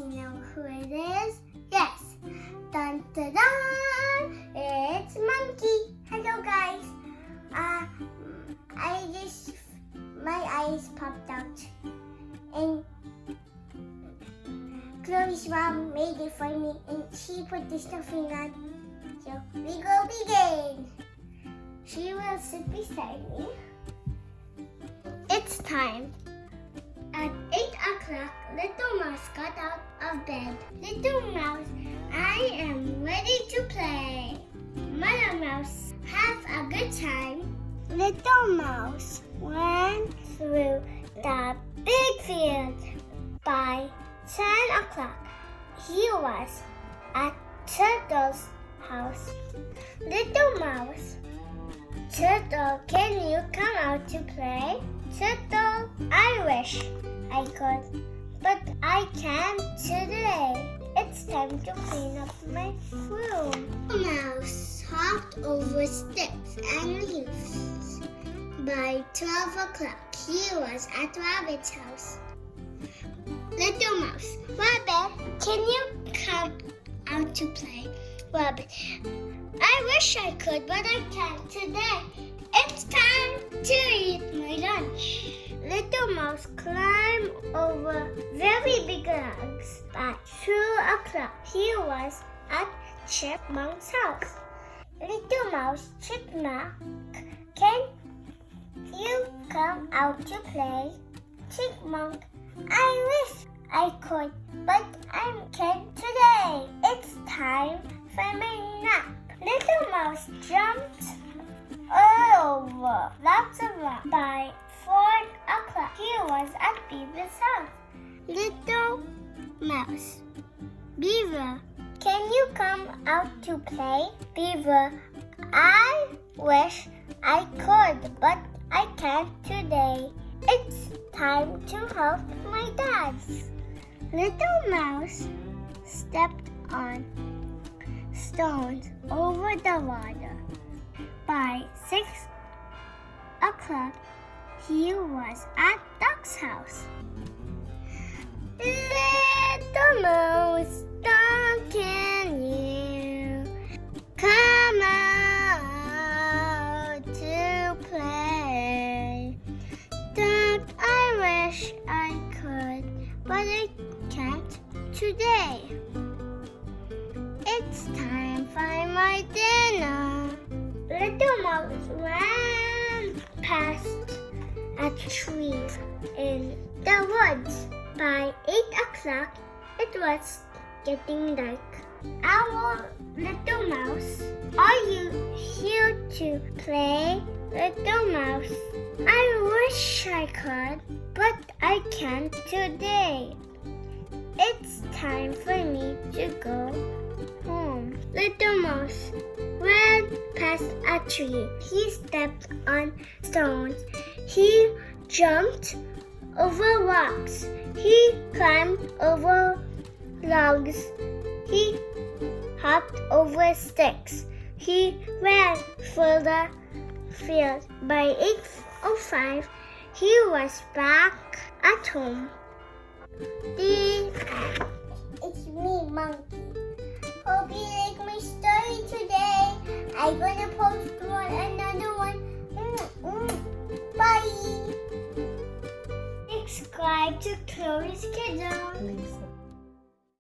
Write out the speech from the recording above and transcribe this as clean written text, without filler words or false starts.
you know who it is? Yes. Dun dun dun! It's Monkey. Hello guys. My eyes popped out, and Chloe's mom made it for me, and she put the stuffing on. So we go begin. She will sit beside me. It's time. At 8 o'clock, Little Mouse got out of bed. Little Mouse, I am ready to play. Mother Mouse, have a good time. Little Mouse went through the big field. By 10 o'clock, he was at Turtle's house. Little Mouse, Turtle, can you come out to play? Turtle, I wish I could, but I can't today. It's time to clean up my room. Mouse hopped over sticks and leaves. By 12 o'clock, he was at Rabbit's house. Little Mouse, Rabbit, can you come out to play? Rabbit, I wish I could, but I can't today. It's time to eat my lunch. Little Mouse climbed over very big logs. At 2 o'clock, he was at Chipmunk's house. Little Mouse, Chipmunk, can you come out to play? Chipmunk, I wish I could, but I can't today. It's time for my nap. Little Mouse jumped over lots of rocks. By 4 o'clock, he was at Beaver's house. Little Mouse, Beaver, can you come out to play? Beaver, I wish I could, but I can't today. It's time to help my dad. Little Mouse stepped on stones over the water. By 6 o'clock, he was at Duck's house. Little Mouse, Duck, can you come out to play? Duck, I wish I could, but I can't today. It's time for my dinner. Little Mouse ran past a tree in the woods. By 8 o'clock, it was getting dark. Owl, Little Mouse, are you here to play? Little Mouse, I wish I could, but I can't today. It's time for me to go home. Little Mouse ran past a tree. He stepped on stones. He jumped over rocks. He climbed over logs. He hopped over sticks. He ran through the field. By 8:05, he was back at home. It's me, Monkey. Hope you like my story today. I'm gonna post another one. Bye. Subscribe to Chloe's Kidszone.